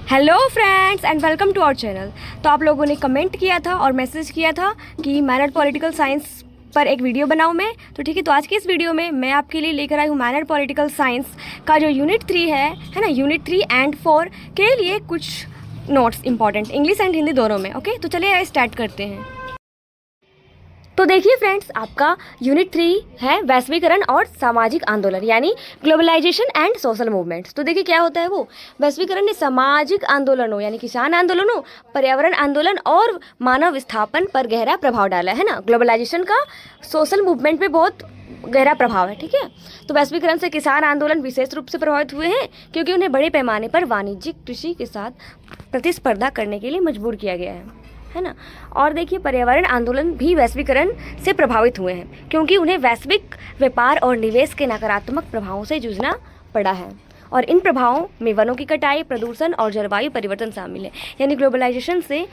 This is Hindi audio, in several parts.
Hello friends and welcome to our channel. तो आप लोगों ने कमेंट किया था और मैसेज किया था कि मैनर पॉलिटिकल साइंस पर एक वीडियो बनाऊं मैं। तो ठीक है, तो आज की इस वीडियो में मैं आपके लिए लेकर आई हूँ मैनर पॉलिटिकल साइंस का जो यूनिट 3 है ना, यूनिट 3 एंड 4 के लिए कुछ notes important English and Hindi दोनों में। ओके, तो चलिए स्टार्ट करते हैं। तो देखिए फ्रेंड्स, आपका यूनिट 3 है वैश्वीकरण और सामाजिक आंदोलन यानी ग्लोबलाइजेशन एंड सोशल मूवमेंट्स। तो देखिए क्या होता है वो वैश्वीकरण ने सामाजिक आंदोलनों यानी किसान आंदोलनों, पर्यावरण आंदोलन और मानव विस्थापन पर गहरा प्रभाव डाला है ना। ग्लोबलाइजेशन का सोशल मूवमेंट पे बहुत गहरा प्रभाव है। ठीक है, तो वैश्वीकरण से किसान आंदोलन विशेष रूप से प्रभावित हुए हैं क्योंकि उन्हें बड़े पैमाने पर वाणिज्यिक कृषि के साथ प्रतिस्पर्धा करने के लिए मजबूर किया गया है ना। और देखिए पर्यावरण आंदोलन भी वैश्वीकरण से प्रभावित हुए हैं क्योंकि उन्हें वैश्विक व्यापार और निवेश के नकारात्मक प्रभावों से जूझना पड़ा है और इन प्रभावों में वनों की कटाई, प्रदूषण और जलवायु परिवर्तन शामिल है। यानी ग्लोबलाइजेशन से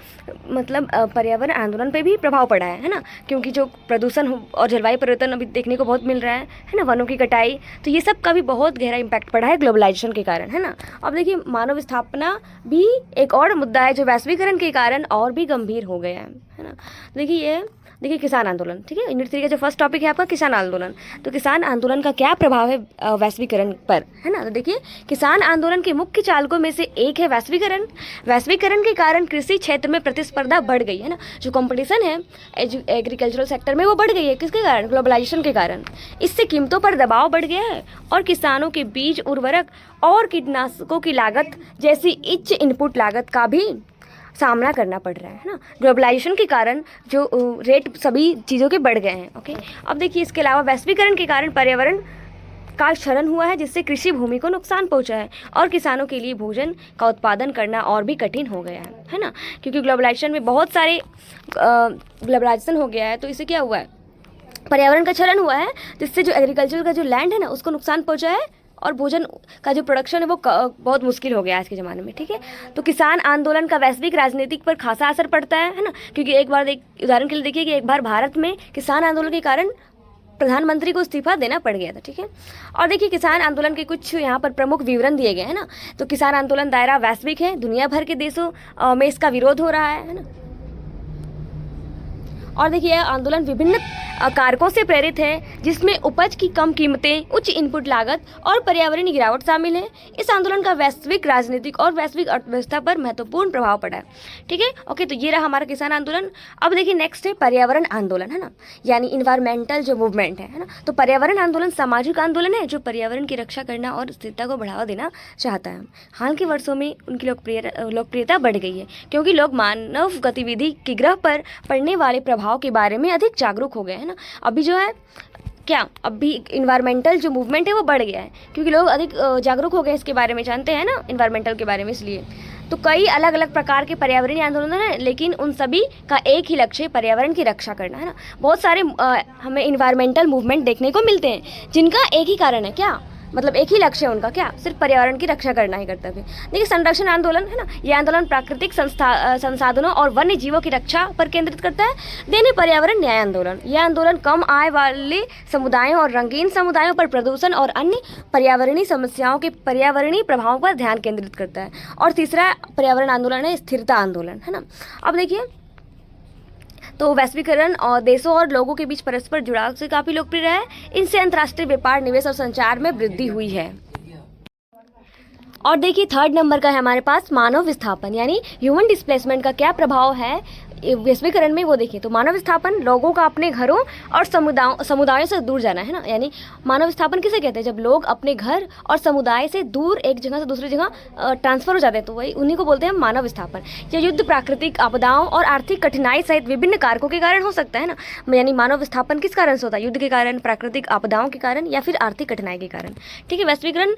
मतलब पर्यावरण आंदोलन पे भी प्रभाव पड़ा है ना, क्योंकि जो प्रदूषण और जलवायु परिवर्तन अभी देखने को बहुत मिल रहा है ना, वनों की कटाई, तो ये सब का भी बहुत गहरा इम्पैक्ट पड़ा है ग्लोबलाइजेशन के कारण, है ना। अब देखिए मानव स्थापना भी एक और मुद्दा है जो वैश्वीकरण के कारण और भी गंभीर हो गया है ना। देखिए किसान आंदोलन, ठीक है, यूनिट 3 का जो फर्स्ट टॉपिक है आपका किसान आंदोलन। तो किसान आंदोलन का क्या प्रभाव है वैश्वीकरण पर, है ना। तो देखिए किसान आंदोलन के मुख्य चालकों में से एक है वैश्वीकरण। वैश्वीकरण के कारण कृषि क्षेत्र में प्रतिस्पर्धा बढ़ गई है ना, जो कंपटीशन है एग्रीकल्चरल सेक्टर में वो बढ़ गई है। किसके कारण? ग्लोबलाइजेशन के कारण। इससे कीमतों पर दबाव बढ़ गया है और किसानों के बीज, उर्वरक और कीटनाशकों की लागत जैसी उच्च इनपुट लागत का भी सामना करना पड़ रहा है ना। ग्लोबलाइजेशन के कारण जो रेट सभी चीज़ों के बढ़ गए हैं। ओके, अब देखिए इसके अलावा वैश्वीकरण के कारण पर्यावरण का क्षरण हुआ है जिससे कृषि भूमि को नुकसान पहुंचा है और किसानों के लिए भोजन का उत्पादन करना और भी कठिन हो गया है ना। क्योंकि ग्लोबलाइजेशन में बहुत सारे ग्लोबलाइजेशन हो गया है, तो इससे क्या हुआ है, पर्यावरण का क्षरण हुआ है जिससे जो एग्रीकल्चर का जो लैंड है ना उसको नुकसान पहुँचा है और भोजन का जो प्रोडक्शन है वो बहुत मुश्किल हो गया आज के ज़माने में। ठीक है, तो किसान आंदोलन का वैश्विक राजनीतिक पर खासा असर पड़ता है ना, क्योंकि एक बार उदाहरण के लिए देखिए कि एक बार भारत में किसान आंदोलन के कारण प्रधानमंत्री को इस्तीफा देना पड़ गया था। ठीक है, और देखिए किसान आंदोलन के कुछ यहाँ पर प्रमुख विवरण दिए गए हैं ना। तो किसान आंदोलन दायरा वैश्विक है, दुनिया भर के देशों में इसका विरोध हो रहा है ना। और देखिए यह आंदोलन विभिन्न कारकों से प्रेरित है जिसमें उपज की कम कीमतें, उच्च इनपुट लागत और पर्यावरणीय गिरावट शामिल है। इस आंदोलन का वैश्विक राजनीतिक और वैश्विक अर्थव्यवस्था पर महत्वपूर्ण प्रभाव पड़ा है। ठीक है, ओके, तो ये रहा हमारा किसान आंदोलन। अब देखिए नेक्स्ट है पर्यावरण आंदोलन, है ना, यानी इन्वायरमेंटल जो मूवमेंट है ना। तो पर्यावरण आंदोलन सामाजिक आंदोलन है जो पर्यावरण की रक्षा करना और स्थिरता को बढ़ावा देना चाहता है। हाल के वर्षों में उनकी लोकप्रियता बढ़ गई है क्योंकि लोग मानव गतिविधि के ग्रह पर पड़ने वाले प्रभाव के बारे में अधिक जागरूक हो गए हैं ना। अभी जो है क्या, अभी इन्वायरमेंटल जो मूवमेंट है वो बढ़ गया है क्योंकि लोग अधिक जागरूक हो गए, इसके बारे में जानते हैं ना, इन्वायरमेंटल के बारे में। इसलिए तो कई अलग अलग प्रकार के पर्यावरणीय आंदोलन हैं लेकिन उन सभी का एक ही लक्ष्य पर्यावरण की रक्षा करना, है ना। बहुत सारे हमें इन्वायरमेंटल मूवमेंट देखने को मिलते हैं जिनका एक ही कारण है, क्या मतलब एक ही लक्ष्य है उनका, क्या, सिर्फ पर्यावरण की रक्षा करना ही कर्तव्य। देखिए संरक्षण आंदोलन, है ना, ये आंदोलन प्राकृतिक संसाधनों और वन्य जीवों की रक्षा पर केंद्रित करता है। देने पर्यावरण न्याय आंदोलन, यह आंदोलन कम आय वाले समुदायों और रंगीन समुदायों पर प्रदूषण और अन्य पर्यावरणीय समस्याओं के पर्यावरणीय प्रभावों पर ध्यान केंद्रित करता है। और तीसरा पर्यावरण आंदोलन है स्थिरता आंदोलन, है ना। अब देखिए तो वैश्वीकरण और देशों और लोगों के बीच परस्पर जुड़ाव से काफ़ी लोकप्रिय रहा है। इनसे अंतर्राष्ट्रीय व्यापार, निवेश और संचार में वृद्धि हुई है। और देखिए थर्ड नंबर का है हमारे पास मानव विस्थापन यानी ह्यूमन डिस्प्लेसमेंट का क्या प्रभाव है वैश्वीकरण में, वो देखिए। तो मानव विस्थापन लोगों का अपने घरों और समुदायों से दूर जाना, है ना। यानी मानव विस्थापन किसे कहते हैं, जब लोग अपने घर और समुदाय से दूर एक जगह से दूसरी जगह ट्रांसफर हो जाते हैं, तो वही उन्हीं को बोलते हैं मानव विस्थापन। यह युद्ध, प्राकृतिक आपदाओं और आर्थिक कठिनाई सहित विभिन्न कारकों के कारण हो सकता है ना। यानी मानव विस्थापन किस कारण से होता है, युद्ध के कारण, प्राकृतिक आपदाओं के कारण या फिर आर्थिक कठिनाई के कारण। ठीक है, वैश्वीकरण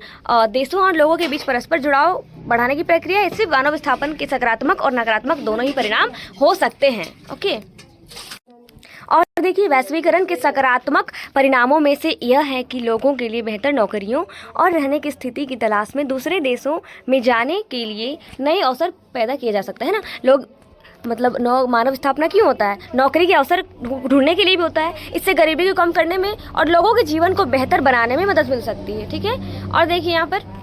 देशों और लोगों के बीच परस्पर जुड़ाव बढ़ाने की प्रक्रिया है। इससे मानव विस्थापन के सकारात्मक और नकारात्मक दोनों ही परिणाम हो सकते हैं। ओके, और देखिए वैश्वीकरण के सकारात्मक परिणामों में से यह है कि लोगों के लिए बेहतर नौकरियों और रहने की स्थिति की तलाश में दूसरे देशों में जाने के लिए नए अवसर पैदा किए जा सकते हैं ना। लोग मतलब मानव स्थापना क्यों होता है, नौकरी के अवसर ढूंढने के लिए भी होता है। इससे गरीबी को कम करने में और लोगों के जीवन को बेहतर बनाने में मदद मिल सकती है। ठीक है, और देखिए यहाँ पर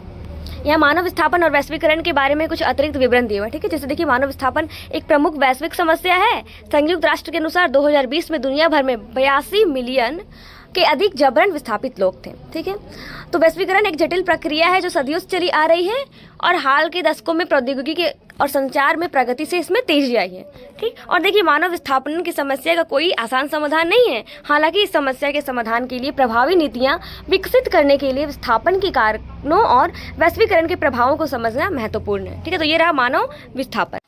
यहाँ मानव विस्थापन और वैश्वीकरण के बारे में कुछ अतिरिक्त विवरण दिए हुए हैं, ठीक है। जैसे देखिए, मानव विस्थापन एक प्रमुख वैश्विक समस्या है। संयुक्त राष्ट्र के अनुसार 2020 में दुनिया भर में 82 मिलियन के अधिक जबरन विस्थापित लोग थे, ठीक है। तो वैश्वीकरण एक जटिल प्रक्रिया है जो सदियों से चली आ रही है और हाल के दशकों में प्रौद्योगिकी के और संचार में प्रगति से इसमें तेजी आई है, ठीक। और देखिए, मानव विस्थापन की समस्या का कोई आसान समाधान नहीं है। हालांकि इस समस्या के समाधान के लिए प्रभावी नीतियां विकसित करने के लिए विस्थापन के कारणों और वैश्वीकरण के प्रभावों को समझना महत्वपूर्ण है, ठीक है। तो ये रहा मानव विस्थापन।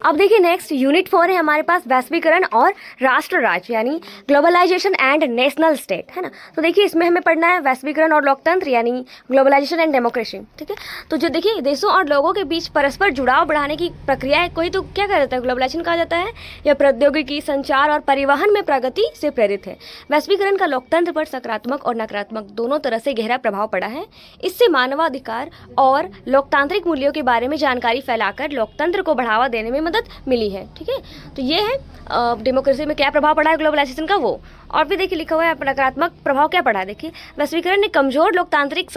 अब देखिए नेक्स्ट यूनिट 4 है हमारे पास, वैश्वीकरण और राष्ट्र राज्य यानी ग्लोबलाइजेशन एंड नेशनल स्टेट, है ना। तो देखिए, इसमें हमें पढ़ना है वैश्वीकरण और लोकतंत्र यानी ग्लोबलाइजेशन एंड डेमोक्रेसी, ठीक है। तो जो देखिए, देशों और लोगों के बीच परस्पर जुड़ाव बढ़ाने की प्रक्रिया है, कोई तो क्या कहा जाता है, ग्लोबलाइजेशन कहा जाता है। यह प्रौद्योगिकी, संचार और परिवहन में प्रगति से प्रेरित है। वैश्वीकरण का लोकतंत्र पर सकारात्मक और नकारात्मक दोनों तरह से गहरा प्रभाव पड़ा है। इससे मानवाधिकार और लोकतांत्रिक मूल्यों के बारे में जानकारी फैलाकर लोकतंत्र को बढ़ावा देने में मदद मिली है, ठीक है। तो ये है डेमोक्रेसी में क्या प्रभाव पड़ा है ग्लोबलाइजेशन का, वो। और भी देखिए लिखा हुआ है नकारात्मक प्रभाव क्या पड़ा है। देखिए, वैश्वीकरण ने कमजोर लोकतांत्रिक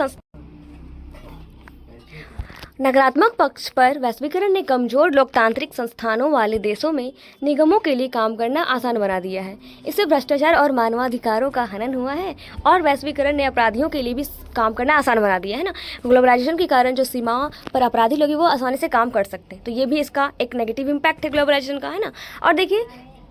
नकारात्मक पक्ष पर वैश्वीकरण ने कमजोर लोकतांत्रिक संस्थानों वाले देशों में निगमों के लिए काम करना आसान बना दिया है। इससे भ्रष्टाचार और मानवाधिकारों का हनन हुआ है और वैश्वीकरण ने अपराधियों के लिए भी काम करना आसान बना दिया है ना। ग्लोबलाइजेशन के कारण जो सीमाओं पर अपराधी लोग हैं वो आसानी से काम कर सकते हैं, तो ये भी इसका एक नेगेटिव इम्पैक्ट है ग्लोबलाइजेशन का, है ना। और देखिए,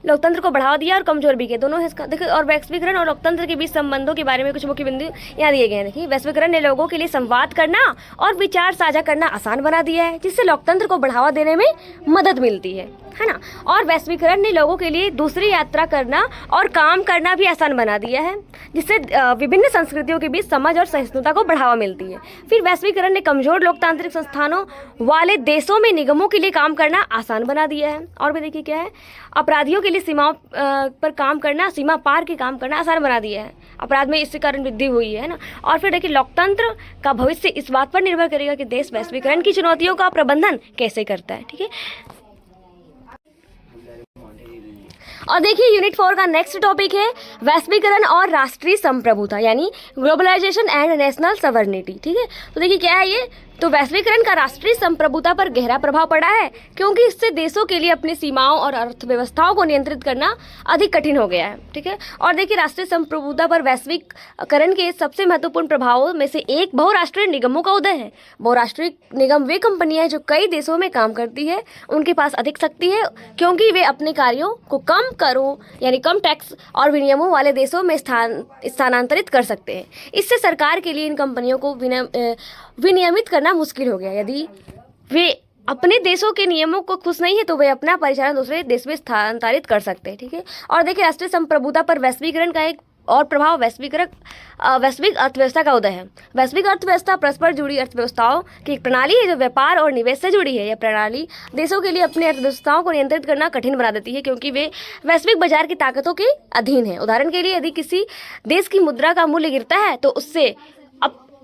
लोकतंत्र को बढ़ावा दिया और कमजोर भी किया, दोनों है इसका। देखिए, और वैश्वीकरण और लोकतंत्र के बीच संबंधों के बारे में कुछ मुख्य बिंदु यहाँ दिए गए हैं। देखिए, वैश्वीकरण ने लोगों के लिए संवाद करना और विचार साझा करना आसान बना दिया है, जिससे लोकतंत्र को बढ़ावा देने में मदद मिलती है ना। और वैश्वीकरण ने लोगों के लिए दूसरी यात्रा करना और काम करना भी आसान बना दिया है, जिससे विभिन्न संस्कृतियों के बीच समझ और सहिष्णुता को बढ़ावा मिलती है। फिर वैश्वीकरण ने कमजोर लोकतांत्रिक संस्थानों वाले देशों में निगमों के लिए काम करना आसान बना दिया है। और भी देखिए क्या है, अपराधियों के लिए सीमाओं पर काम करना, सीमा पार के काम करना आसान बना दिया है। अपराध में इसके कारण वृद्धि हुई है ना। और फिर देखिए, लोकतंत्र का भविष्य इस बात पर निर्भर करेगा कि देश वैश्वीकरण की चुनौतियों का प्रबंधन कैसे करता है, ठीक है। और देखिए, यूनिट 4 का नेक्स्ट टॉपिक है वैश्वीकरण और राष्ट्रीय संप्रभुता यानी ग्लोबलाइजेशन एंड नेशनल सवर्निटी, ठीक है। तो देखिए क्या है ये, तो वैश्वीकरण का राष्ट्रीय संप्रभुता पर गहरा प्रभाव पड़ा है, क्योंकि इससे देशों के लिए अपनी सीमाओं और अर्थव्यवस्थाओं को नियंत्रित करना अधिक कठिन हो गया है, ठीक है। और देखिए, राष्ट्रीय संप्रभुता पर वैश्वीकरण के सबसे महत्वपूर्ण प्रभावों में से एक बहुराष्ट्रीय निगमों का उदय है। बहुराष्ट्रीय निगम वे कंपनियां हैं जो कई देशों में काम करती है, उनके पास अधिक शक्ति है, क्योंकि वे अपने कार्यों को कम करों यानी कम टैक्स और विनियमों वाले देशों में स्थानांतरित कर सकते हैं। इससे सरकार के लिए इन कंपनियों को विनियमित करना मुश्किल हो गया। यदि वे अपने देशों के नियमों को खुश नहीं है तो वे अपना परिचालन दूसरे देश में स्थानांतरित कर सकते हैं, ठीक है। और देखिए, राष्ट्रीय संप्रभुता पर वैश्वीकरण का एक और प्रभाव वैश्विक अर्थव्यवस्था का उदय है। वैश्विक अर्थव्यवस्था परस्पर जुड़ी अर्थव्यवस्थाओं की एक प्रणाली है जो व्यापार और निवेश से जुड़ी है। यह प्रणाली देशों के लिए अपनी अर्थव्यवस्थाओं को नियंत्रित करना कठिन बना देती है, क्योंकि वे वैश्विक बाजार की ताकतों के अधीन है। उदाहरण के लिए, यदि किसी देश की मुद्रा का मूल्य गिरता है तो उससे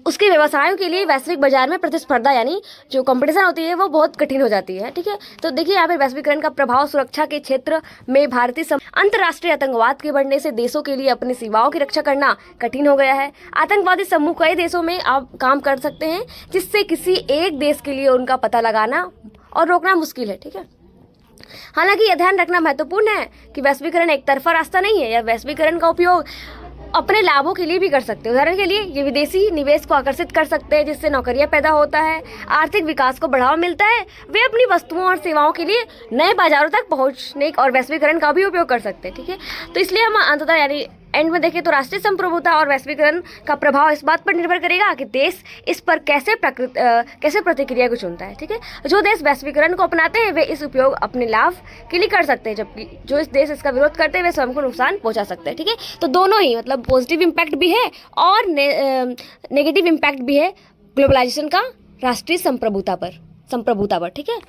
उसके व्यवसायों के लिए वैश्विक बाजार में प्रतिस्पर्धा यानी जो कंपटीशन होती है वो बहुत कठिन हो जाती है, ठीक है। तो देखिए, यहाँ पे वैश्वीकरण का प्रभाव सुरक्षा के क्षेत्र में भारतीय अंतर्राष्ट्रीय आतंकवाद के बढ़ने से देशों के लिए अपनी सीमाओं की रक्षा करना कठिन हो गया है। आतंकवादी समूह कई देशों में अब काम कर सकते हैं, जिससे किसी एक देश के लिए उनका पता लगाना और रोकना मुश्किल है, ठीक है। हालांकि यह ध्यान रखना महत्वपूर्ण है कि वैश्वीकरण एक तरफा रास्ता नहीं है। यह वैश्वीकरण का उपयोग अपने लाभों के लिए भी कर सकते हैं। उदाहरण के लिए, ये विदेशी निवेश को आकर्षित कर सकते हैं, जिससे नौकरियां पैदा होता है, आर्थिक विकास को बढ़ावा मिलता है। वे अपनी वस्तुओं और सेवाओं के लिए नए बाजारों तक पहुंचने और वैश्वीकरण का भी उपयोग कर सकते हैं, ठीक है। तो इसलिए हम अंततः यानी एंड में देखें तो राष्ट्रीय संप्रभुता और वैश्वीकरण का प्रभाव इस बात पर निर्भर करेगा कि देश इस पर कैसे प्रतिक्रिया को चुनता है, ठीक है। जो देश वैश्वीकरण को अपनाते हैं वे इस उपयोग अपने लाभ के लिए कर सकते हैं, जबकि जो इस देश इसका विरोध करते हैं वे स्वयं को नुकसान पहुंचा सकते हैं, ठीक है। तो दोनों ही मतलब पॉजिटिव इम्पैक्ट भी है और नेगेटिव इम्पैक्ट भी है ग्लोबलाइजेशन का राष्ट्रीय संप्रभुता पर, ठीक है।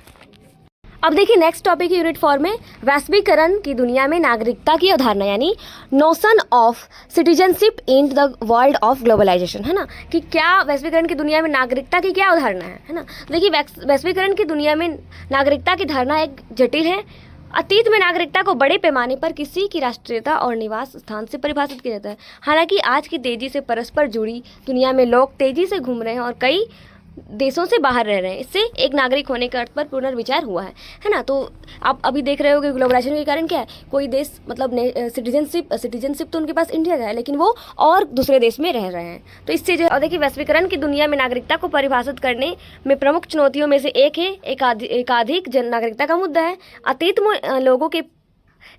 अब देखिए, नेक्स्ट टॉपिक है यूनिट 4 में वैश्वीकरण की दुनिया में नागरिकता की अवधारणा यानी notion of citizenship in the world of globalisation, है ना। कि क्या वैश्वीकरण की दुनिया में नागरिकता की क्या अवधारणा है ना। देखिए, वैश्वीकरण की दुनिया में नागरिकता की धारणा एक जटिल है अतीत में नागरिकता को बड़े पैमाने पर किसी की राष्ट्रीयता और निवास स्थान से परिभाषित किया जाता है। हालांकि आज की तेजी से परस्पर जुड़ी दुनिया में लोग तेजी से घूम रहे हैं और कई देशों से बाहर रह रहे हैं। इससे एक नागरिक होने के अर्थ पर पुनर्विचार हुआ है ना। तो आप अभी देख रहे हो कि ग्लोबलाइजेशन के कारण क्या है, कोई देश मतलब सिटीजनशिप तो उनके पास इंडिया का है, लेकिन वो और दूसरे देश में रह रहे हैं। तो इससे जो, और देखिए, वैश्वीकरण की दुनिया में नागरिकता को परिभाषित करने में प्रमुख चुनौतियों में से एक है एकाधिक जन नागरिकता का मुद्दा है। अतीत में लोगों के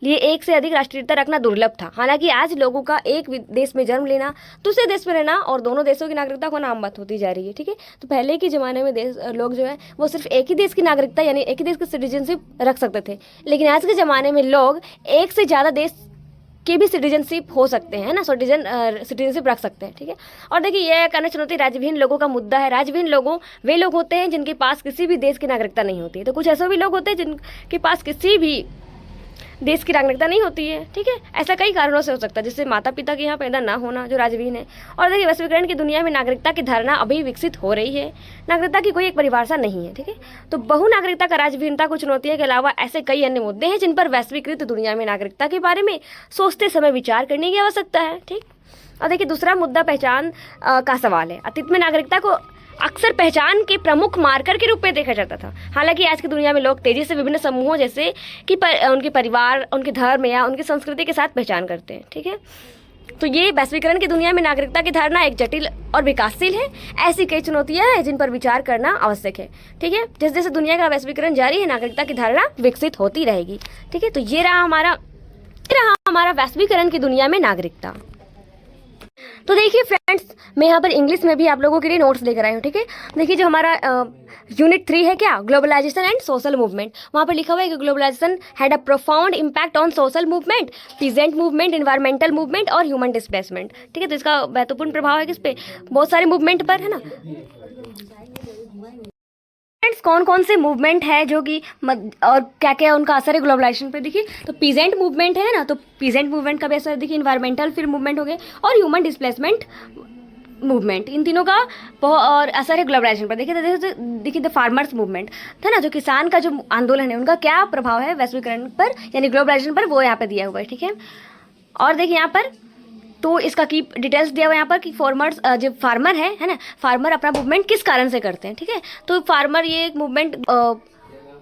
लिए एक से अधिक राष्ट्रीयता रखना दुर्लभ था। हालांकि आज लोगों का एक देश में जन्म लेना, दूसरे देश में रहना और दोनों देशों की नागरिकता होना आम बात होती जा रही है। ठीक है, तो पहले के ज़माने में लोग जो है वो सिर्फ एक ही देश की नागरिकता यानी एक ही देश की सिटीजनशिप रख सकते थे, लेकिन आज के ज़माने में लोग एक से ज़्यादा देश के भी सिटीजनशिप हो सकते हैं ना, सिटीजनशिप रख सकते हैं। ठीक है, और देखिए, यह एक अन्य चुनौती राज्यविहीन लोगों का मुद्दा है। राज्यविहीन लोगों वे लोग होते हैं जिनके पास किसी भी देश की नागरिकता नहीं होती है। तो कुछ ऐसे भी लोग होते हैं जिनके पास किसी भी देश की नागरिकता नहीं होती है। ठीक है, ऐसा कई कारणों से हो सकता है, जिससे माता पिता के यहाँ पैदा ना होना, जो राज्यविहीन है। और देखिए, वैश्वीकरण की दुनिया में नागरिकता की धारणा अभी विकसित हो रही है। नागरिकता की कोई एक परिभाषा नहीं है। ठीक है, तो बहु नागरिकता का राज्यविहीनता को चुनौतियों के अलावा ऐसे कई अन्य मुद्दे हैं जिन पर वैश्वीकृत दुनिया में नागरिकता के बारे में सोचते समय विचार करने की आवश्यकता है। ठीक, और देखिए, दूसरा मुद्दा पहचान का सवाल है। अतीत में नागरिकता को अक्सर पहचान के प्रमुख मार्कर के रूप में देखा जाता था। हालांकि आज की दुनिया में लोग तेजी से विभिन्न समूहों जैसे कि उनके परिवार, उनके धर्म या उनकी संस्कृति के साथ पहचान करते हैं। ठीक है, तो ये वैश्वीकरण की दुनिया में नागरिकता की धारणा एक जटिल और विकासशील है। ऐसी कई चुनौतियां हैं जिन पर विचार करना आवश्यक है। ठीक है, जैसे जैसे दुनिया का वैश्वीकरण जारी है, नागरिकता की धारणा विकसित होती रहेगी। ठीक है, तो ये रहा हमारा वैश्वीकरण की दुनिया में नागरिकता। तो देखिए फ्रेंड्स, मैं यहाँ पर इंग्लिश में भी आप लोगों के लिए नोट्स लेकर आई हूँ। ठीक है, देखिए, जो हमारा यूनिट 3 है क्या, ग्लोबलाइजेशन एंड सोशल मूवमेंट, वहाँ पर लिखा हुआ है कि globalisation had a profound impact on social movement, peasant movement, environmental movement और ह्यूमन डिस्प्लेसमेंट। ठीक है, तो इसका महत्वपूर्ण प्रभाव है किस पे, बहुत सारे मूवमेंट पर, है ना। फ्रेंड्स, कौन कौन से मूवमेंट है जो कि और क्या क्या उनका असर है ग्लोबलाइजेशन पे, देखिए, तो पीजेंट मूवमेंट है ना, तो पीजेंट मूवमेंट का भी असर देखिए, इन्वायरमेंटल फिर मूवमेंट हो गए और ह्यूमन डिस्प्लेसमेंट मूवमेंट, इन तीनों का और असर है ग्लोबलाइजेशन पर। देखिए द फार्मर्स मूवमेंट था ना, जो किसान का जो आंदोलन है, उनका क्या प्रभाव है वैश्वीकरण पर यानी ग्लोबलाइजेशन पर, वो यहाँ पे दिया हुआ है। ठीक है, और देखिए यहाँ पर तो इसका की डिटेल्स दिया हुआ है यहाँ पर कि फार्मर्स, जो फार्मर है ना, फार्मर अपना मूवमेंट किस कारण से करते हैं। ठीक है, तो फार्मर ये एक मूवमेंट,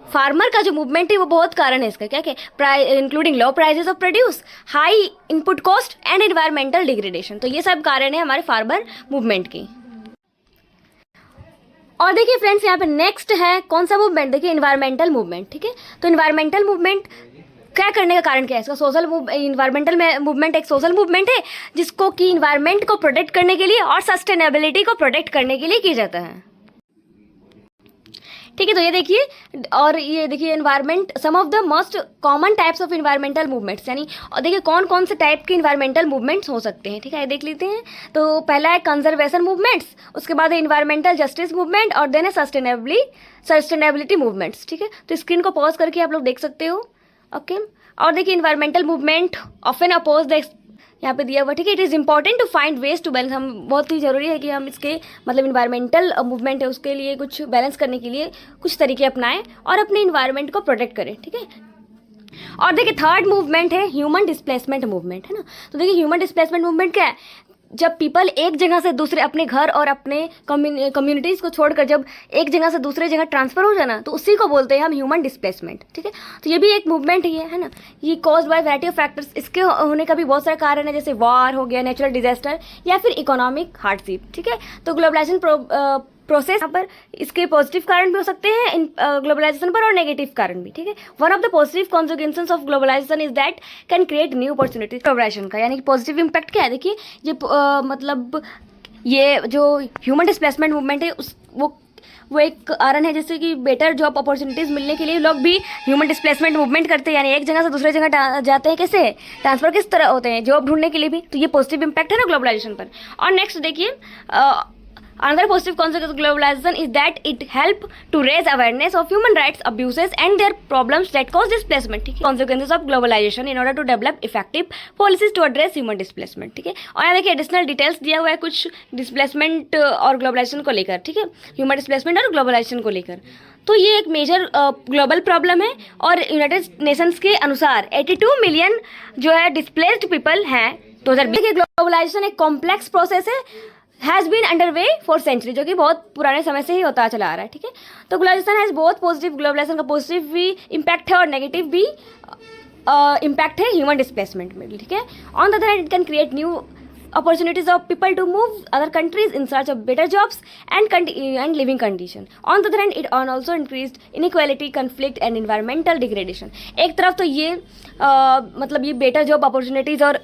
फार्मर का जो मूवमेंट है वो बहुत कारण है इसका, क्या क्या, including low prices of produce, high input cost and environmental degradation. तो ये सब कारण है हमारे फार्मर मूवमेंट की। और देखिए फ्रेंड्स, यहाँ पे नेक्स्ट है कौन सा मूवमेंट, देखिए इन्वायरमेंटल मूवमेंट। ठीक है, तो इन्वायरमेंटल मूवमेंट क्या करने का कारण क्या है इसका, इन्वायरमेंटल मूवमेंट एक सोशल मूवमेंट है जिसको कि इन्वायरमेंट को प्रोटेक्ट करने के लिए और सस्टेनेबिलिटी को प्रोटेक्ट करने के लिए किया जाता है। ठीक है, तो ये देखिए, और ये देखिए environment, some of the most common types of environmental movements, यानी और देखिए कौन कौन से टाइप के इन्वायरमेंटल मूवमेंट्स हो सकते हैं। ठीक है, देख लेते हैं। तो पहला है कंजर्वेशन मूवमेंट्स, उसके बाद है इन्वायरमेंटल जस्टिस मूवमेंट और देन है सस्टेनेबिलिटी मूवमेंट्स। ठीक है, तो स्क्रीन को पॉज करके आप लोग देख सकते हो। ओके, और देखिए environmental movement often oppose the, यहाँ पे दिया हुआ। ठीक है, it is important to find ways to balance, हम बहुत ही ज़रूरी है कि हम इसके मतलब इन्वायरमेंटल मूवमेंट है उसके लिए कुछ बैलेंस करने के लिए कुछ तरीके अपनाएं और अपने इन्वायरमेंट को प्रोटेक्ट करें। ठीक है, और देखिए थर्ड मूवमेंट है ह्यूमन डिस्प्लेसमेंट मूवमेंट, है ना। तो देखिए ह्यूमन डिस्प्लेसमेंट मूवमेंट क्या है, जब पीपल एक जगह से दूसरे, अपने घर और अपने कम्युनिटीज़ को छोड़कर जब एक जगह से दूसरे जगह ट्रांसफर हो जाना, तो उसी को बोलते हैं हम ह्यूमन डिस्प्लेसमेंट। ठीक है, तो ये भी एक मूवमेंट ही है ना। ये caused by variety of factors, इसके होने का भी बहुत सारे कारण है, जैसे वॉर हो गया, नेचुरल डिजास्टर या फिर इकोनॉमिक हार्डशिप। ठीक है, तो ग्लोबलाइजेशन प्रोसेस यहाँ पर इसके पॉजिटिव कारण भी हो सकते हैं इन ग्लोबलाइजेशन पर और नेगेटिव कारण भी। ठीक है, one of the positive consequences of globalisation is that can create new opportunities. Globalisation का यानी कि पॉजिटिव इम्पैक्ट क्या है, देखिए ये मतलब ये जो ह्यूमन डिस्प्लेसमेंट मूवमेंट है वो एक कारण है, जैसे कि बेटर जॉब अपॉर्चुनिटीज़ मिलने के लिए लोग भी ह्यूमन डिस्प्लेसमेंट मूवमेंट करते हैं, यानी एक जगह से दूसरे जगह जाते हैं, कैसे ट्रांसफर किस तरह होते हैं, जॉब ढूंढने के लिए भी। तो ये पॉजिटिव इम्पैक्ट है ना ग्लोबलाइजेशन पर। और नेक्स्ट देखिए Another positive consequence of globalization is that it help to raise awareness of human rights abuses and their problems that cause displacement. ठीक है, consequences of globalization in order to develop effective policies to address human displacement. ठीक है, और यहाँ देखिए एडिशनल डिटेल्स दिया हुआ है कुछ डिस्प्लेसमेंट और ग्लोबलाइजेशन को लेकर. ठीक है, ह्यूमन डिस्प्लेसमेंट और ग्लोबलाइजेशन को लेकर. तो ये एक मेजर ग्लोबल प्रॉब्लम है और यूनाइटेड नेशंस के अनुसार 82 मिलियन जो है डिस्प्लेस्ड पीपल हैं 2020 के. ग्लोबलाइजेशन एक कॉम्प्लेक्स प्रोसेस है, has been under way for century, जो कि बहुत पुराने समय से ही होता चला आ रहा है. ठीक है, तो ग्लोबलाइजेशन हैज़ बहुत पॉजिटिव, ग्लोबलाइजेशन का पॉजिटिव भी इम्पैक्ट है और नेगेटिव भी इम्पैक्ट है ह्यूमन डिस्प्लेसमेंट में. ठीक है, on the other hand it can create new opportunities of people to move other countries in search of better jobs and living condition. On the other hand, it also increased inequality, conflict and environmental degradation. एक तरफ तो ये मतलब ये बेटर जॉब अपॉर्चुनिटीज़ और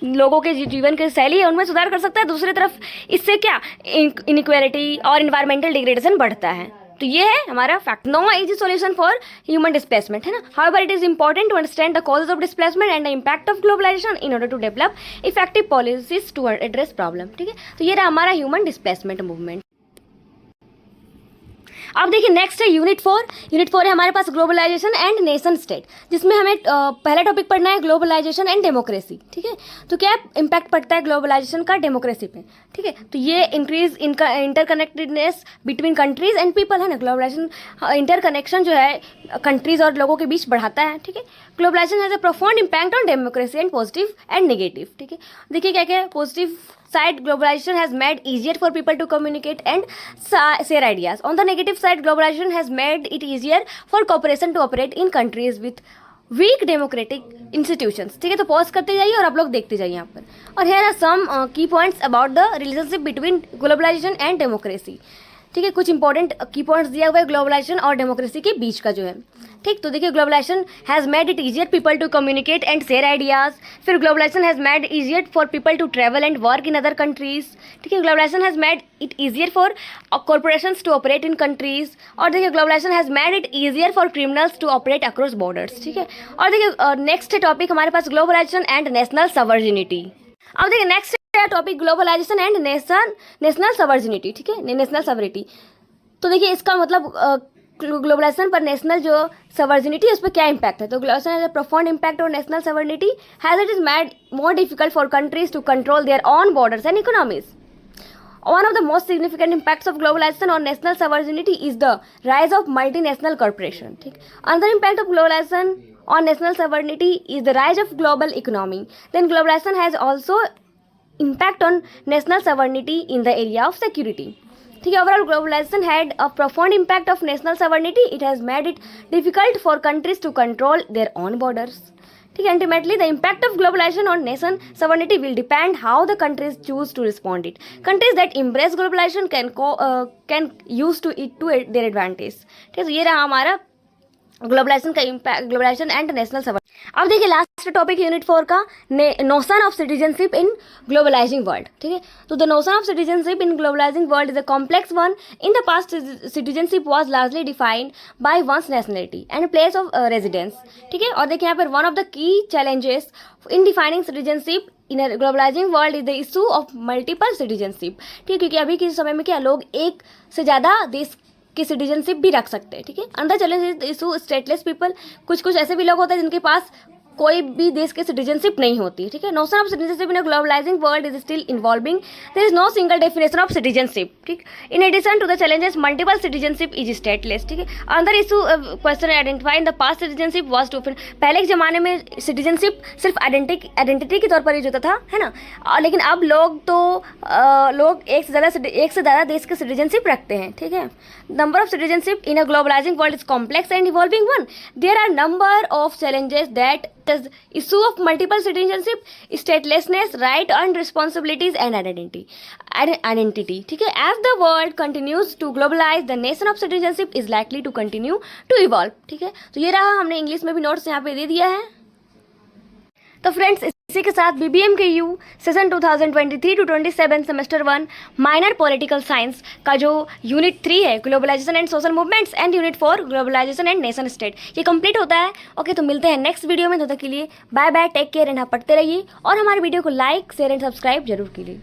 लोगों के जीवन के शैली है उनमें सुधार कर सकता है. दूसरी तरफ इससे क्या इनइक्वालिटी और इन्वायरमेंटल डिग्रेडेशन बढ़ता है. तो ये है हमारा fact. No easy solution for human displacement, है ना. However it is important to understand the causes of displacement and the impact of globalisation in order to develop effective policies to address problem. ठीक है, तो ये रहा हमारा ह्यूमन डिस्प्लेसमेंट मूवमेंट. अब देखिए नेक्स्ट है यूनिट 4. यूनिट 4 है हमारे पास ग्लोबलाइजेशन एंड नेशन स्टेट, जिसमें हमें पहला टॉपिक पढ़ना है ग्लोबलाइजेशन एंड डेमोक्रेसी. ठीक है, तो क्या इम्पैक्ट पड़ता है ग्लोबलाइजेशन का डेमोक्रेसी पे. ठीक है, तो ये increase interconnectedness between countries and people, है ना. ग्लोबलाइजेशन इंटरकनेक्शन जो है कंट्रीज और लोगों के बीच बढ़ाता है. ठीक है, globalisation has a profound impact on democracy and positive and negative. ठीक है, देखिए क्या क्या है. Positive side, globalization has made easier for people to communicate and share ideas. On the negative side, globalization has made it easier for corporation to operate in countries with weak democratic institutions. ठीक है, तो पॉज करते जाइए और आप लोग देखते जाइए यहाँ पर. और here are some key points about the relationship between globalization and democracy. ठीक है, कुछ इंपॉर्टेंट की पॉइंट्स दिया हुआ है ग्लोबलाइजेशन और डेमोक्रेसी के बीच का जो है. ठीक, तो देखिए globalisation has made it easier people to communicate and share ideas. फिर globalisation has made easier for people to travel and work in other countries. ठीक है, globalisation has made it easier for corporations to operate in countries. और देखिए globalisation has made it easier for criminals to operate across borders. ठीक है, और देखिए नेक्स्ट टॉपिक हमारे पास ग्लोबलाइजेशन एंड नेशनल सवर्जिनिटी. अब देखिए next topic globalisation and national sovereignty. ठीक है, नेशनल सवर्निटी. तो देखिए इसका मतलब ग्लोबलाइजेशन पर नेशनल जो सवर्जिनिटी है उस पर क्या इम्पैक्ट है. तो globalisation has a profound impact on national sovereignty has it is made more difficult for countries to control their on borders and economies. One of the most significant impacts of globalization on national sovereignty is the rise of multinational corporation. ठीक, another impact of globalization on national sovereignty is the rise of global economy. Then globalization has also impact on national sovereignty in the area of security. ठीक है, overall globalization had a profound impact of national sovereignty. It has made it difficult for countries to control their own borders. ठीक है, ultimately the impact of globalization on nation sovereignty will depend how the countries choose to respond it. Countries that embrace globalization can use to it to their advantage. ठीक है, तो ये रहा हमारा ग्लोबलाइजेशन का impact, globalisation and national sovereignty. अब देखिए लास्ट टॉपिक यूनिट 4 का notion of citizenship in globalising world. ठीक है, तो the notion of citizenship in globalising world is a complex one. In the past citizenship was largely defined by one's nationality and place of residence. ठीक है, और देखिए यहाँ पर one of the key challenges in defining citizenship in a globalising world is the issue of multiple citizenship. ठीक है, क्योंकि अभी के समय में क्या लोग एक से ज़्यादा देश की सिटीजनशिप भी रख सकते हैं. ठीक है, अंदर चैलेंज इशू स्टेटलेस पीपल, कुछ ऐसे भी लोग होते हैं जिनके पास कोई भी देश की सिटीजनशिप नहीं होती. ठीक है, notion of citizenship in a globalising world is still involving. There is no single definition of citizenship. ठीक, in addition to the challenges multiple citizenship is stateless. ठीक है, अंदर issue question identify in the past citizenship was to पहले के ज़माने में सिटीजनशिप सिर्फ आइडेंटिटी के तौर पर यूज होता था, है ना. लेकिन अब लोग एक से ज़्यादा देश की सिटीजनशिप रखते हैं. ठीक है, number of citizenship in a globalising world is complex and evolving one. There are number of challenges that the issue of multiple citizenship, statelessness, right and responsibilities and identity. ठीक है, as the world continues to globalize, the nation of citizenship is likely to continue to evolve. ठीक है, तो ये रहा, हमने इंग्लिश में भी नोट्स यहाँ पे दे दिया है. तो फ्रेंड्स इसी के साथ BBM K U session 2023 to 27 semester 1 minor political science का जो यूनिट 3 है globalisation and social movements and unit 4 globalisation and nation state ये कंप्लीट होता है. ओके, तो मिलते हैं नेक्स्ट वीडियो में. तब तक के लिए bye bye, take care and आप पढ़ते रहिए और हमारे वीडियो को लाइक शेयर एंड सब्सक्राइब जरूर कीजिए.